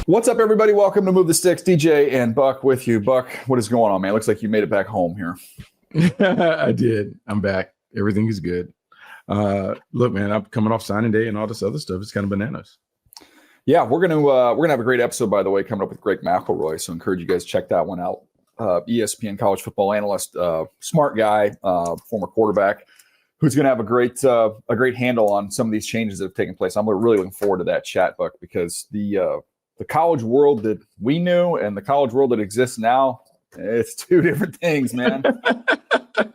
What's up, everybody? Welcome to Move the Sticks. DJ and Buck with you. Buck, what is going on, man? Looks like you made it back home here. I did. I'm back. Everything is good. Look, man, I'm coming off signing day and all this other stuff. It's kind of bananas. Yeah, we're gonna have a great episode, by the way, coming up with Greg McElroy. So I encourage you guys to check that one out. ESPN college football analyst, smart guy, former quarterback, who's going to have a great handle on some of these changes that have taken place. I'm really looking forward to that chat, Buck, because the college world that we knew and the college world that exists now, it's two different things, man.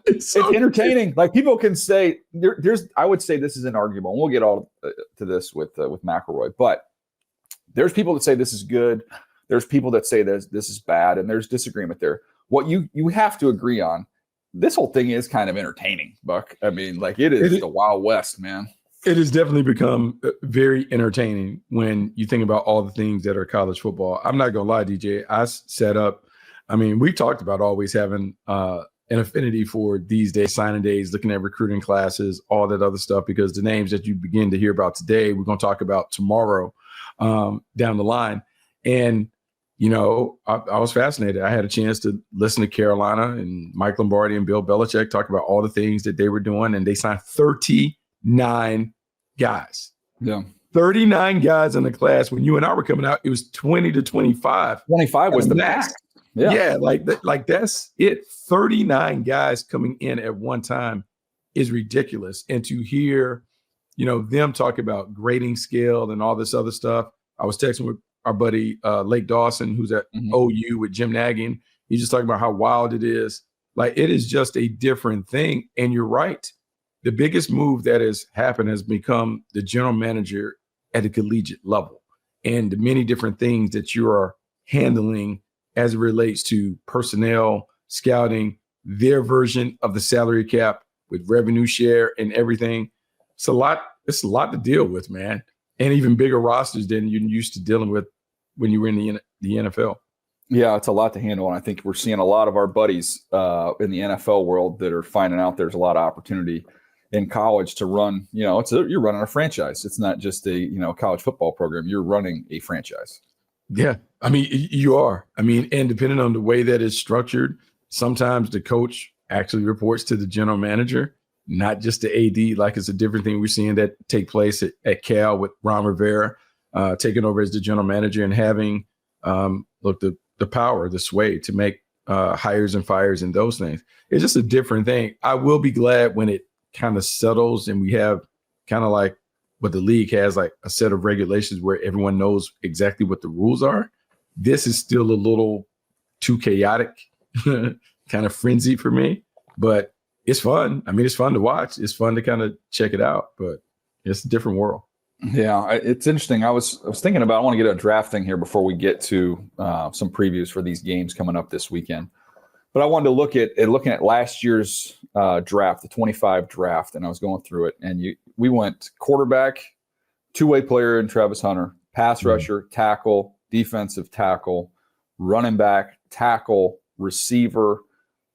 It's entertaining. Like, people can say I would say this is inarguable, and we'll get all to this with McElroy, but there's people that say this is good. There's people that say this is bad, and there's disagreement there. What you have to agree on, this whole thing is kind of entertaining, Buck. I mean, like, it is the Wild West, man. It has definitely become very entertaining when you think about all the things that are college football. I'm not going to lie, DJ. I set up, we talked about always having an affinity for these days, signing days, looking at recruiting classes, all that other stuff, because the names that you begin to hear about today, we're going to talk about tomorrow down the line. And, I was fascinated. I had a chance to listen to Carolina and Mike Lombardi and Bill Belichick talk about all the things that they were doing, and they signed 39 guys. Yeah. 39 guys in the class. When you and I were coming out, it was 20 to 25. 25 was the max. Yeah, like that's it. 39 guys coming in at one time is ridiculous. And to hear, them talk about grading scale and all this other stuff. I was texting with our buddy Lake Dawson, who's at OU with Jim Nagy, and he's just talking about how wild it is. Like, it is just a different thing. And you're right. The biggest move that has happened has become the general manager at a collegiate level, and the many different things that you are handling as it relates to personnel, scouting, their version of the salary cap with revenue share and everything. It's a lot to deal with, man. And even bigger rosters than you're used to dealing with when you were in the NFL. Yeah, it's a lot to handle. And I think we're seeing a lot of our buddies in the NFL world that are finding out there's a lot of opportunity in college to run. You're running a franchise. It's not just a college football program. You're running a franchise. Yeah, you are. And depending on the way that it's structured, sometimes the coach actually reports to the general manager, not just the AD. Like, it's a different thing we're seeing that take place at Cal with Ron Rivera taking over as the general manager and having the power, the sway to make hires and fires and those things. It's just a different thing. I will be glad when it kind of settles and we have kind of like what the league has, like a set of regulations where everyone knows exactly what the rules are. This is still a little too chaotic, kind of frenzy for me, but it's fun. It's fun to watch. It's fun to kind of check it out, but it's a different world. Yeah, it's interesting. I was thinking about, I want to get a draft thing here before we get to some previews for these games coming up this weekend. But I wanted to looking at last year's draft, the 25 draft, and I was going through it. And we went quarterback, two-way player in Travis Hunter, pass rusher, tackle, defensive tackle, running back, tackle, receiver,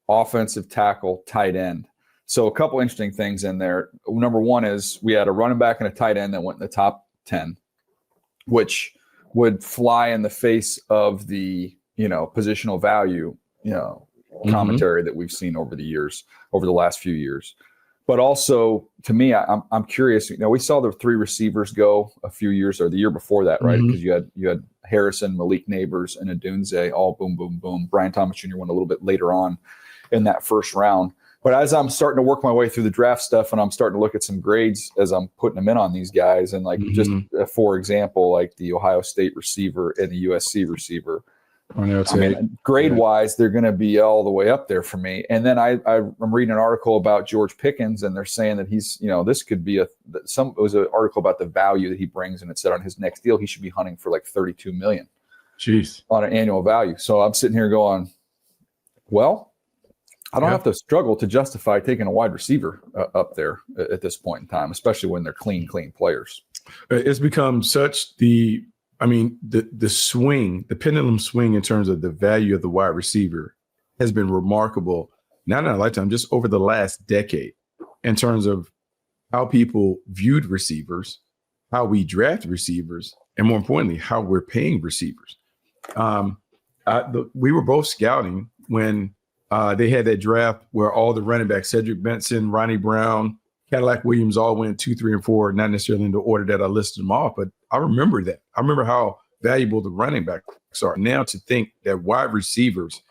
offensive tackle, tight end. So a couple interesting things in there. Number one is we had a running back and a tight end that went in the top 10, which would fly in the face of the positional value commentary that we've seen over the last few years. But also, to me, I'm curious. We saw the three receivers go a few years, or the year before that, right? Because you had Harrison, Malik Neighbors, and Adunze, all boom, boom, boom. Brian Thomas Jr. went a little bit later on in that first round. But as I'm starting to work my way through the draft stuff, and I'm starting to look at some grades as I'm putting them in on these guys, and just for example, like the Ohio State receiver and the USC receiver. Grade-wise, they're going to be all the way up there for me. And then I'm reading an article about George Pickens, and they're saying that he's, this could be it was an article about the value that he brings, and it said on his next deal he should be hunting for like $32 million. Jeez. On an annual value. So I'm sitting here going, well, I don't have to struggle to justify taking a wide receiver up there at this point in time, especially when they're clean players. It's become such the swing, the pendulum swing in terms of the value of the wide receiver has been remarkable, not in our lifetime, just over the last decade, in terms of how people viewed receivers, how we draft receivers, and more importantly, how we're paying receivers. We were both scouting when they had that draft where all the running backs, Cedric Benson, Ronnie Brown, Cadillac Williams, all went 2, 3, and 4, not necessarily in the order that I listed them off, but I remember that. I remember how valuable the running backs are. Now to think that wide receivers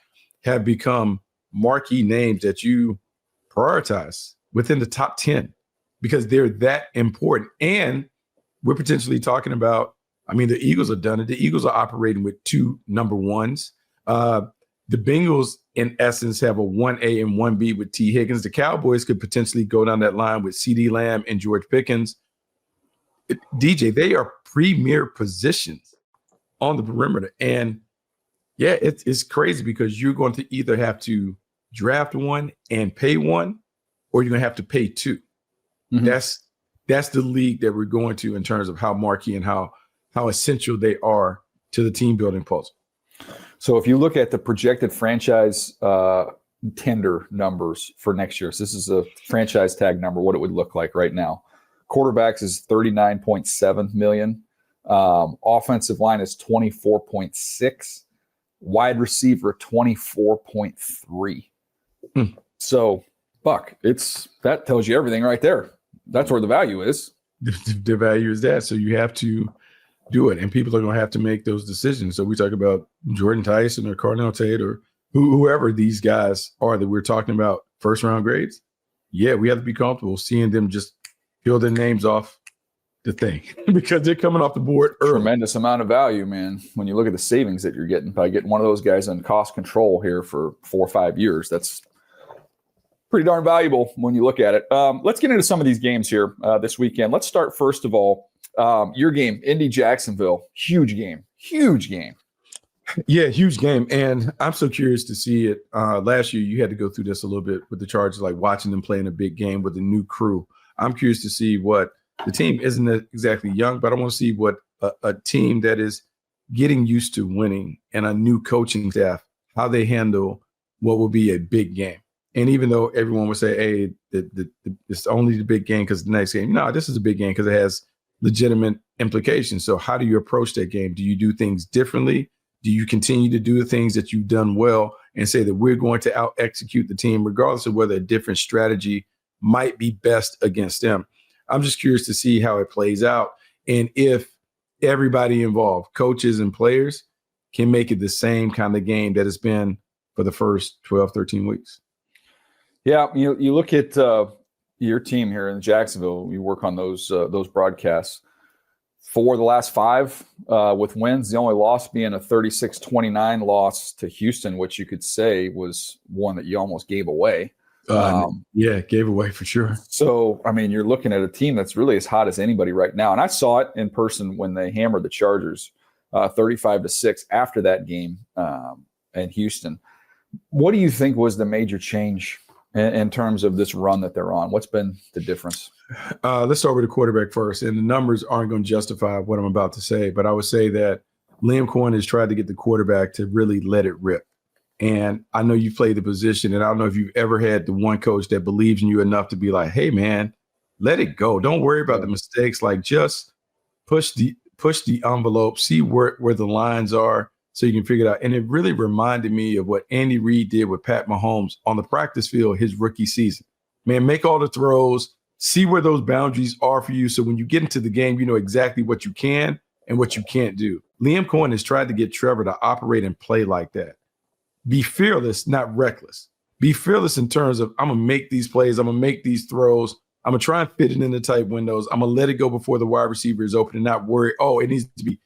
have become marquee names that you prioritize within the top 10 because they're that important. And we're potentially talking about, the Eagles have done it. The Eagles are operating with 2 number ones. The Bengals, in essence, have a 1A and 1B with T. Higgins. The Cowboys could potentially go down that line with CeeDee Lamb and George Pickens. DJ, they are premier positions on the perimeter. And yeah, it's crazy because you're going to either have to draft one and pay one, or you're going to have to pay 2. Mm-hmm. That's the league that we're going to in terms of how marquee and how essential they are to the team building puzzle. So if you look at the projected franchise tender numbers for next year, so this is a franchise tag number, what it would look like right now. Quarterbacks is $39.7 million. Offensive line is 24.6. Wide receiver 24.3. So, Buck, that tells you everything right there. That's where the value is. The value is that. So you have to do it, and people are going to have to make those decisions. So we talk about Jordan Tyson or Cardinal Tate or whoever these guys are that we're talking about first round grades. Yeah, we have to be comfortable seeing them just peel their names off the thing because they're coming off the board early. Tremendous amount of value, man. When you look at the savings that you're getting by getting one of those guys on cost control here for 4 or 5 years, that's pretty darn valuable when you look at it. Let's get into some of these games here this weekend. Let's start first of all. Your game, Indy-Jacksonville, huge game. Yeah, huge game. And I'm so curious to see it. Last year, you had to go through this a little bit with the Chargers, like watching them play in a big game with a new crew. I'm curious to see what the team isn't exactly young, but I want to see what a team that is getting used to winning and a new coaching staff, how they handle what will be a big game. And even though everyone would say, hey, it's only the big game because the next game. No, this is a big game because it has legitimate implications. So how do you approach that game? Do you do things differently? Do you continue to do the things that you've done well and say that we're going to out execute the team, regardless of whether a different strategy might be best against them? I'm just curious to see how it plays out. And if everybody involved, coaches and players, can make it the same kind of game that it's been for the first 12, 13 weeks. Yeah, you look at your team here in Jacksonville, you work on those broadcasts. For the last 5 with wins, the only loss being a 36-29 loss to Houston, which you could say was one that you almost gave away. Gave away for sure. So, you're looking at a team that's really as hot as anybody right now. And I saw it in person when they hammered the Chargers 35-6 after that game in Houston. What do you think was the major change in terms of this run that they're on? What's been the difference? Let's start with the quarterback first. And the numbers aren't going to justify what I'm about to say, but I would say that Liam Cohen has tried to get the quarterback to really let it rip. And I know you've played the position, and I don't know if you've ever had the one coach that believes in you enough to be like, hey, man, let it go. Don't worry about the mistakes. Like, just push the envelope, see where the lines are so you can figure it out. And it really reminded me of what Andy Reid did with Pat Mahomes on the practice field his rookie season. Man, make all the throws, see where those boundaries are for you. So when you get into the game, you know exactly what you can and what you can't do. Liam Cohen has tried to get Trevor to operate and play like that. Be fearless, not reckless. Be fearless in terms of, I'm going to make these plays. I'm going to make these throws. I'm going to try and fit it in the tight windows. I'm going to let it go before the wide receiver is open and not worry, it needs to be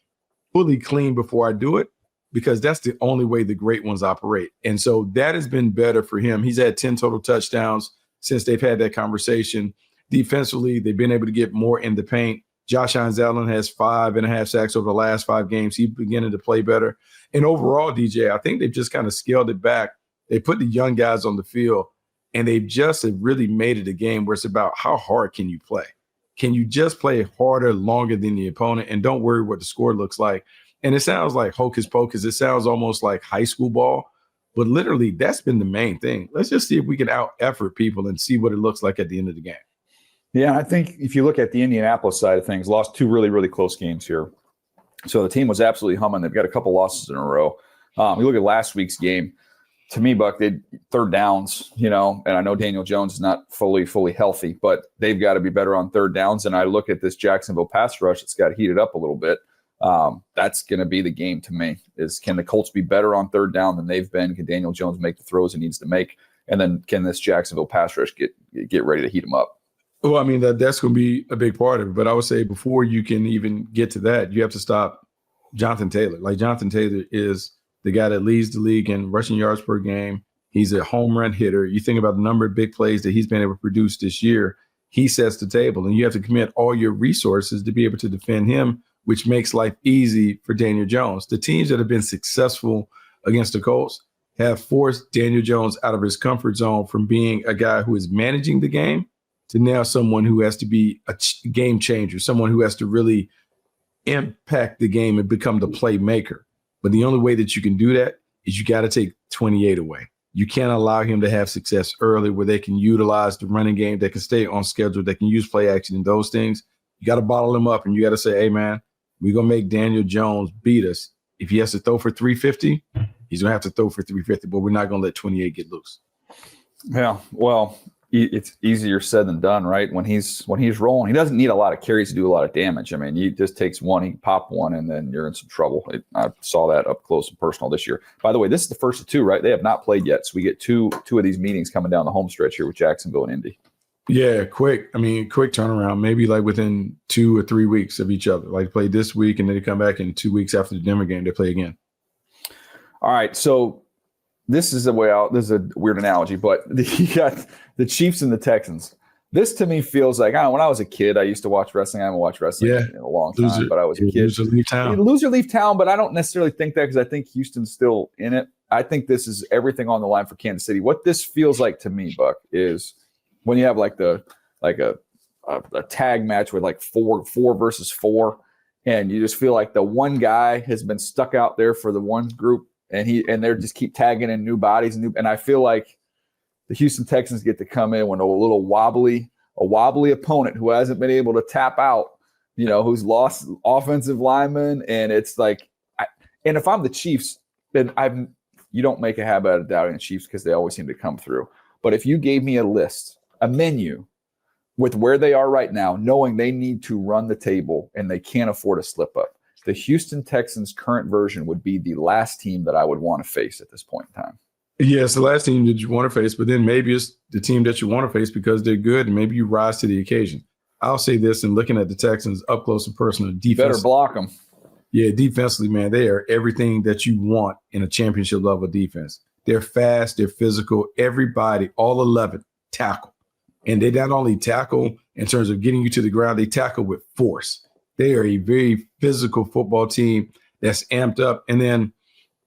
fully clean before I do it, because that's the only way the great ones operate. And so that has been better for him. He's had 10 total touchdowns since they've had that conversation. Defensively, they've been able to get more in the paint. Josh Allen has 5.5 sacks over the last 5 games. He's beginning to play better. And overall, DJ, I think they've just kind of scaled it back. They put the young guys on the field, and they've just really made it a game where it's about how hard can you play? Can you just play harder, longer than the opponent, and don't worry what the score looks like? And it sounds like hocus pocus. It sounds almost like high school ball, but literally that's been the main thing. Let's just see if we can out-effort people and see what it looks like at the end of the game. Yeah, I think if you look at the Indianapolis side of things, lost 2 really, really close games here. So the team was absolutely humming. They've got a couple losses in a row. You look at last week's game. To me, Buck, they third downs, and I know Daniel Jones is not fully healthy, but they've got to be better on third downs. And I look at this Jacksonville pass rush, it's got heated up a little bit. That's going to be the game to me, is can the Colts be better on third down than they've been? Can Daniel Jones make the throws he needs to make? And then can this Jacksonville pass rush get ready to heat them up? Well, I mean, that's going to be a big part of it. But I would say before you can even get to that, you have to stop Jonathan Taylor. Like, Jonathan Taylor is the guy that leads the league in rushing yards per game. He's a home run hitter. You think about the number of big plays that he's been able to produce this year. He sets the table, and you have to commit all your resources to be able to defend him, which makes life easy for Daniel Jones. The teams that have been successful against the Colts have forced Daniel Jones out of his comfort zone from being a guy who is managing the game to now someone who has to be a game changer, someone who has to really impact the game and become the playmaker. But the only way that you can do that is you got to take 28 away. You can't allow him to have success early where they can utilize the running game, they can stay on schedule, they can use play action and those things. You got to bottle him up, and you got to say, hey, man, we're going to make Daniel Jones beat us. If he has to throw for 350, he's going to have to throw for 350, but we're not going to let 28 get loose. Yeah, well, it's easier said than done, right? When he's rolling, he doesn't need a lot of carries to do a lot of damage. I mean, he just takes one, he can pop one, and then you're in some trouble. I saw that up close and personal this year. By the way, this is the first of two, right? They have not played yet, so we get two of these meetings coming down the home stretch here with Jacksonville and Indy. Yeah, quick turnaround, maybe like within 2 or 3 weeks of each other. Like, play this week, and then they come back in 2 weeks after the Denver game, they play again. All right, so this is a way out. This is a weird analogy, but you got the Chiefs and the Texans. This to me feels like, when I was a kid, I used to watch wrestling. I haven't watched wrestling in a long time, but I was a kid. Loser, leave town. Loser, leave town, but I don't necessarily think that, because I think Houston's still in it. I think this is everything on the line for Kansas City. What this feels like to me, Buck, is when you have like a tag match with like four versus four, and you just feel like the one guy has been stuck out there for the one group, and they're just keep tagging in new bodies and I feel like the Houston Texans get to come in with a little wobbly opponent who hasn't been able to tap out, who's lost offensive linemen, and it's like, and if I'm the Chiefs, then you don't make a habit out of doubting the Chiefs because they always seem to come through. But if you gave me a menu with where they are right now, knowing they need to run the table and they can't afford a slip up, the Houston Texans current version would be the last team that I would want to face at this point in time. Yeah, it's the last team that you want to face, but then maybe it's the team that you want to face because they're good, and maybe you rise to the occasion. I'll say this, and looking at the Texans up close and personal, defense. Better block them. Yeah, defensively, man, they are everything that you want in a championship level defense. They're fast, they're physical. Everybody, all 11, tackle. And they not only tackle in terms of getting you to the ground, they tackle with force. They are a very physical football team that's amped up. And then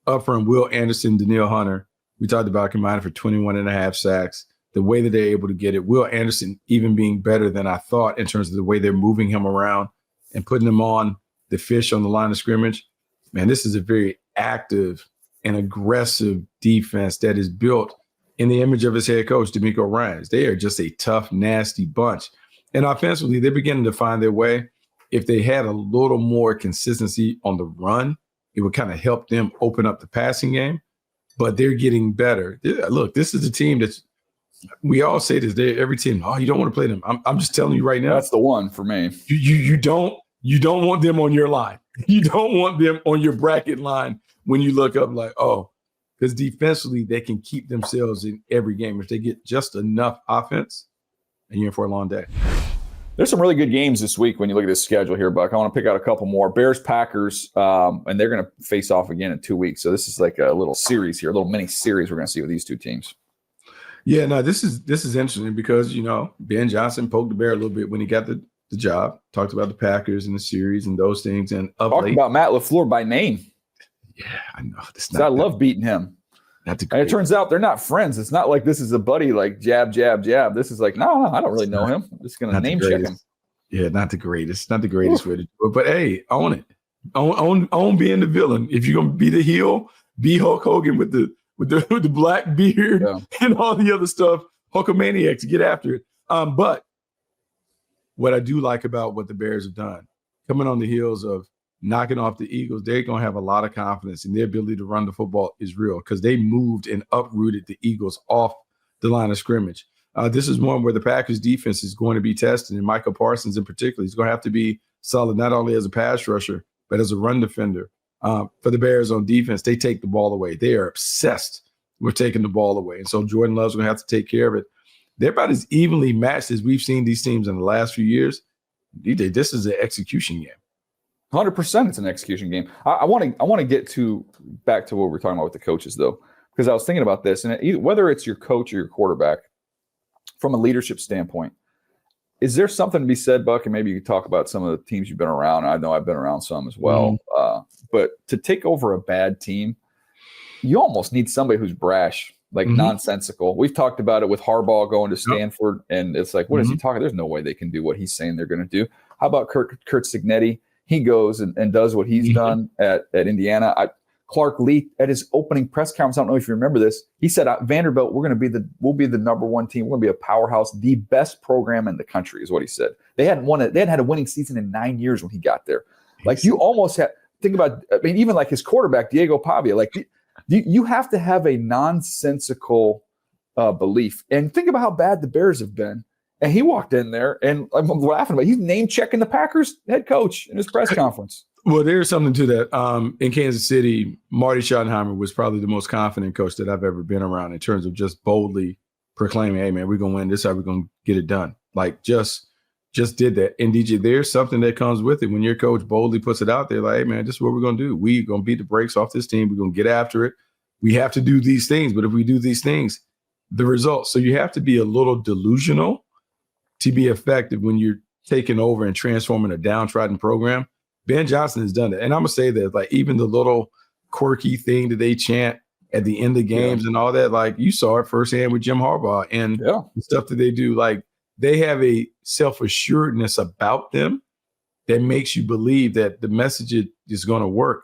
up from Will Anderson, Danielle Hunter, we talked about combining for 21 and a half sacks. The way that they're able to get it, Will Anderson even being better than I thought in terms of the way they're moving him around and putting him on the fish on the line of scrimmage. Man, this is a very active and aggressive defense that is built in the image of his head coach, D'Amico Ryans. They are just a tough, nasty bunch. And offensively, they're beginning to find their way. If they had a little more consistency on the run, it would kind of help them open up the passing game. But they're getting better. Look, this is a team that's, we all say this, every team, you don't want to play them. I'm just telling you right now. That's the one for me. You don't want them on your line. You don't want them on your bracket line when you look up like, because defensively they can keep themselves in every game. If they get just enough offense, and you're in for a long day. There's some really good games this week when you look at this schedule here, Buck. I want to pick out a couple more. Bears, Packers, and they're going to face off again in 2 weeks. So this is like a little series here, a little mini series we're going to see with these two teams. Yeah, no, this is interesting because, Ben Johnson poked the bear a little bit when he got the job, talked about the Packers and the series and those things. And talked about Matt LaFleur by name. Yeah, I know. I love beating him. And it turns out they're not friends. It's not like this is a buddy, like jab, jab, jab. This is like, no, I don't really know him. I'm just going to name check him. Yeah, not the greatest. Not the greatest way to do it. But, hey, own it. Own being the villain. If you're going to be the heel, be Hulk Hogan with the black beard and all the other stuff. Hulkamaniacs, get after it. But what I do like about what the Bears have done, coming on the heels of knocking off the Eagles, they're going to have a lot of confidence, and their ability to run the football is real because they moved and uprooted the Eagles off the line of scrimmage. This is one where the Packers defense is going to be tested, and Michael Parsons in particular is going to have to be solid not only as a pass rusher, but as a run defender. For the Bears on defense, they take the ball away. They are obsessed with taking the ball away. And so Jordan Love's going to have to take care of it. They're about as evenly matched as we've seen these teams in the last few years. This is an execution game. 100%, it's an execution game. I want to get back to what we're talking about with the coaches, though, because I was thinking about this, and whether it's your coach or your quarterback, from a leadership standpoint, is there something to be said, Buck? And maybe you could talk about some of the teams you've been around. I know I've been around some as well. But to take over a bad team, you almost need somebody who's brash, like nonsensical. We've talked about it with Harbaugh going to Stanford, and it's like, what is he talking? There's no way they can do what he's saying they're going to do. How about Kurt Signetti? He goes and does what he's done at Indiana. Clark Lee at his opening press conference, I don't know if you remember this, he said, Vanderbilt, we'll be the number one team. We're going to be a powerhouse, the best program in the country is what he said. They hadn't had a winning season in 9 years when he got there. Like, you almost have, think about, I mean, even like his quarterback, Diego Pavia, like you have to have a nonsensical belief. And think about how bad the Bears have been. And he walked in there, and I'm laughing about it. He's name-checking the Packers head coach in his press conference. Well, there's something to that. In Kansas City, Marty Schottenheimer was probably the most confident coach that I've ever been around in terms of just boldly proclaiming, hey, man, we're going to win. This is how we're going to get it done. Like, just did that. And, DJ, there's something that comes with it when your coach boldly puts it out there, like, hey, man, this is what we're going to do. We're going to beat the brakes off this team. We're going to get after it. We have to do these things. But if we do these things, the results. So you have to be a little delusional to be effective when you're taking over and transforming a downtrodden program. Ben Johnson has done it. And I'm going to say that, like, even the little quirky thing that they chant at the end of games and all that, like, you saw it firsthand with Jim Harbaugh and the stuff that they do. Like, they have a self-assuredness about them that makes you believe that the message is going to work.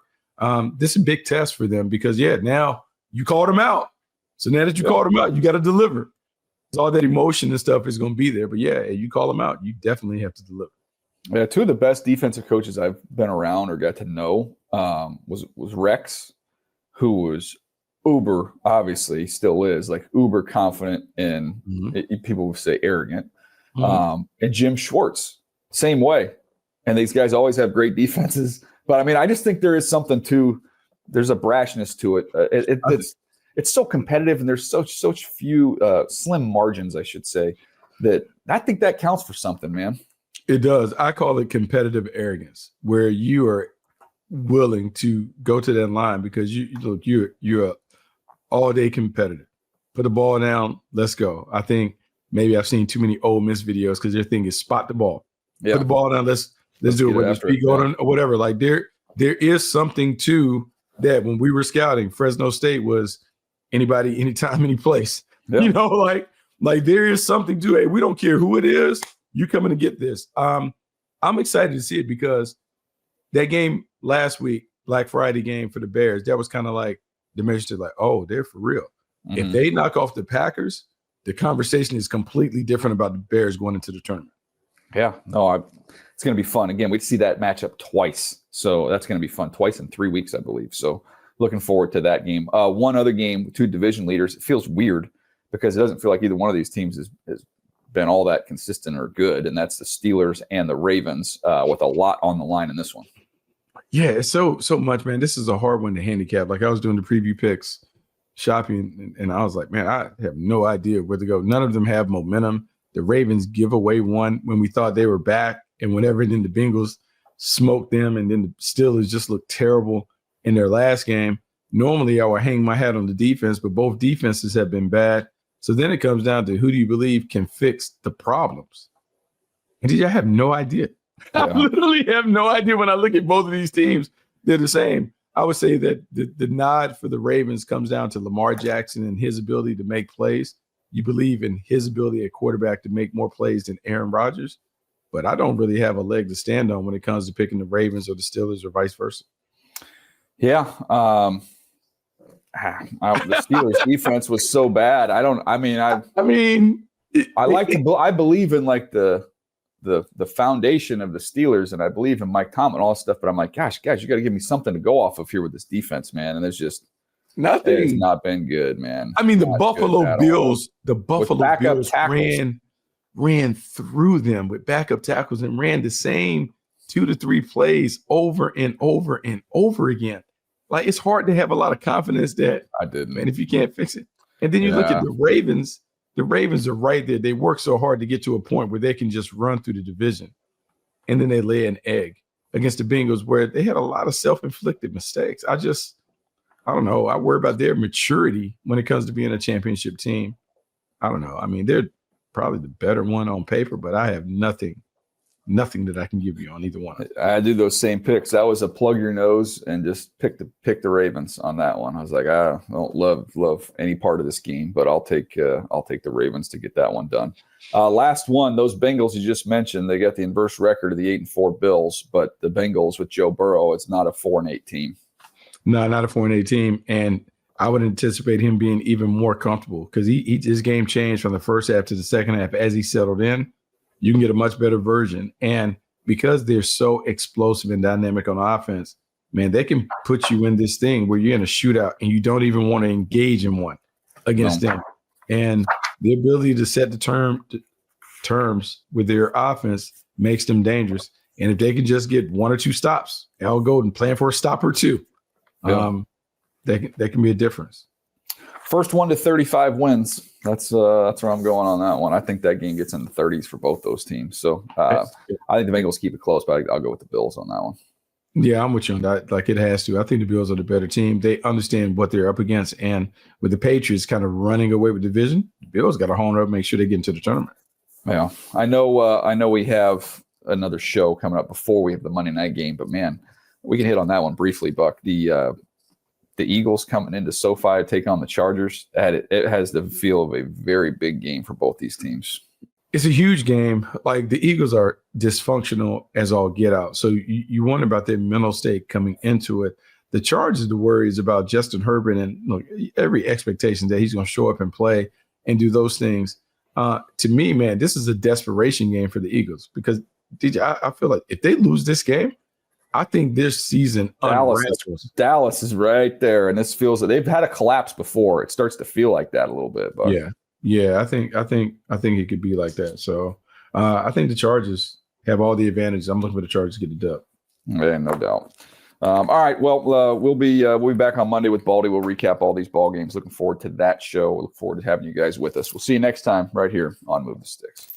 This is a big test for them because, now you called them out. So now that you called them out, you got to deliver. All that emotion and stuff is going to be there. But, you call them out, you definitely have to deliver. Yeah, two of the best defensive coaches I've been around or got to know was Rex, who was uber, obviously still is, like uber confident and people would say arrogant. And Jim Schwartz, same way. And these guys always have great defenses. But, I mean, I just think there is something there's a brashness to it. It's so competitive, and there's such few slim margins, I should say, that I think that counts for something, man. It does. I call it competitive arrogance, where you are willing to go to that line because you're a all-day competitor. Put the ball down, let's go. I think maybe I've seen too many Ole Miss videos because their thing is spot the ball. Yeah. Put the ball down, let's do it, whether it's speed going or whatever. Like there is something to that. When we were scouting, Fresno State was anybody, anytime, any place. Yeah. You know, like there is something to it. We don't care who it is. You coming to get this. I'm excited to see it because that game last week, Black Friday game for the Bears, that was kind of like the measure to like, oh, they're for real. If they knock off the Packers, the conversation is completely different about the Bears going into the tournament. Yeah, no, it's going to be fun. Again, we see that matchup twice. So that's going to be fun. Twice in 3 weeks, I believe. So looking forward to that game. One other game, two division leaders. It feels weird because it doesn't feel like either one of these teams has been all that consistent or good, and that's the Steelers and the Ravens with a lot on the line in this one. Yeah, it's so much, man. This is a hard one to handicap. Like I was doing the preview picks shopping, and I was like, man, I have no idea where to go. None of them have momentum. The Ravens give away one when we thought they were back, and whenever then the Bengals smoked them, and then the Steelers just looked terrible in their last game. Normally, I would hang my hat on the defense, but both defenses have been bad. So then it comes down to who do you believe can fix the problems? And I have no idea. Yeah. I literally have no idea when I look at both of these teams. They're the same. I would say that the nod for the Ravens comes down to Lamar Jackson and his ability to make plays. You believe in his ability at quarterback to make more plays than Aaron Rodgers. But I don't really have a leg to stand on when it comes to picking the Ravens or the Steelers or vice versa. Yeah. The Steelers defense was so bad. I believe in like the the foundation of the Steelers, and I believe in Mike Tomlin and all this stuff. But I'm like, gosh, guys, you got to give me something to go off of here with this defense, man. And there's just nothing. It's not been good, man. I mean, the Not Buffalo Bills ran through them with backup tackles and ran the same 2 to 3 plays over and over and over again. Like, it's hard to have a lot of confidence that man, if you can't fix it. And then you look at the Ravens are right there. They work so hard to get to a point where they can just run through the division. And then they lay an egg against the Bengals where they had a lot of self-inflicted mistakes. I don't know. I worry about their maturity when it comes to being a championship team. I don't know. I mean, they're probably the better one on paper, but I have nothing that I can give you on either one. I do those same picks. That was a plug your nose and just pick the Ravens on that one. I was like, I don't love any part of this game, but I'll take the Ravens to get that one done. Last one, those Bengals you just mentioned, they got the inverse record of the 8-4 Bills, but the Bengals with Joe Burrow, it's not a 4-8 team. No, not a 4-8 team, and I would anticipate him being even more comfortable because his game changed from the first half to the second half as he settled in. You can get a much better version. And because they're so explosive and dynamic on offense, man, they can put you in this thing where you're in a shootout and you don't even want to engage in one against them. And the ability to set the terms with their offense makes them dangerous. And if they can just get 1 or 2 stops, Al Golden playing for a stop or 2, they can be a difference. First 1 to 35 wins. That's where I'm going on that one. I think that game gets in the 30s for both those teams. So I think the Bengals keep it close, but I'll go with the Bills on that one. Yeah, I'm with you on that. Like, it has to. I think the Bills are the better team. They understand what they're up against. And with the Patriots kind of running away with the division, the Bills got to hone up, make sure they get into the tournament. Yeah, I know we have another show coming up before we have the Monday night game, but man, we can hit on that one briefly, Buck. The Eagles coming into SoFi to take on the Chargers, it has the feel of a very big game for both these teams. It's a huge game. Like, the Eagles are dysfunctional as all get out. So you wonder about their mental state coming into it. The Chargers, the worry is about Justin Herbert and every expectation that he's going to show up and play and do those things. To me, man, this is a desperation game for the Eagles because, DJ, I feel like if they lose this game, I think this season Dallas is right there, and this feels that they've had a collapse before. It starts to feel like that a little bit. But yeah. I think it could be like that. So I think the Chargers have all the advantages. I'm looking for the Chargers to get the dub. Yeah, no doubt. All right. Well, we'll be back on Monday with Baldy. We'll recap all these ball games. Looking forward to that show. Look forward to having you guys with us. We'll see you next time right here on Move the Sticks.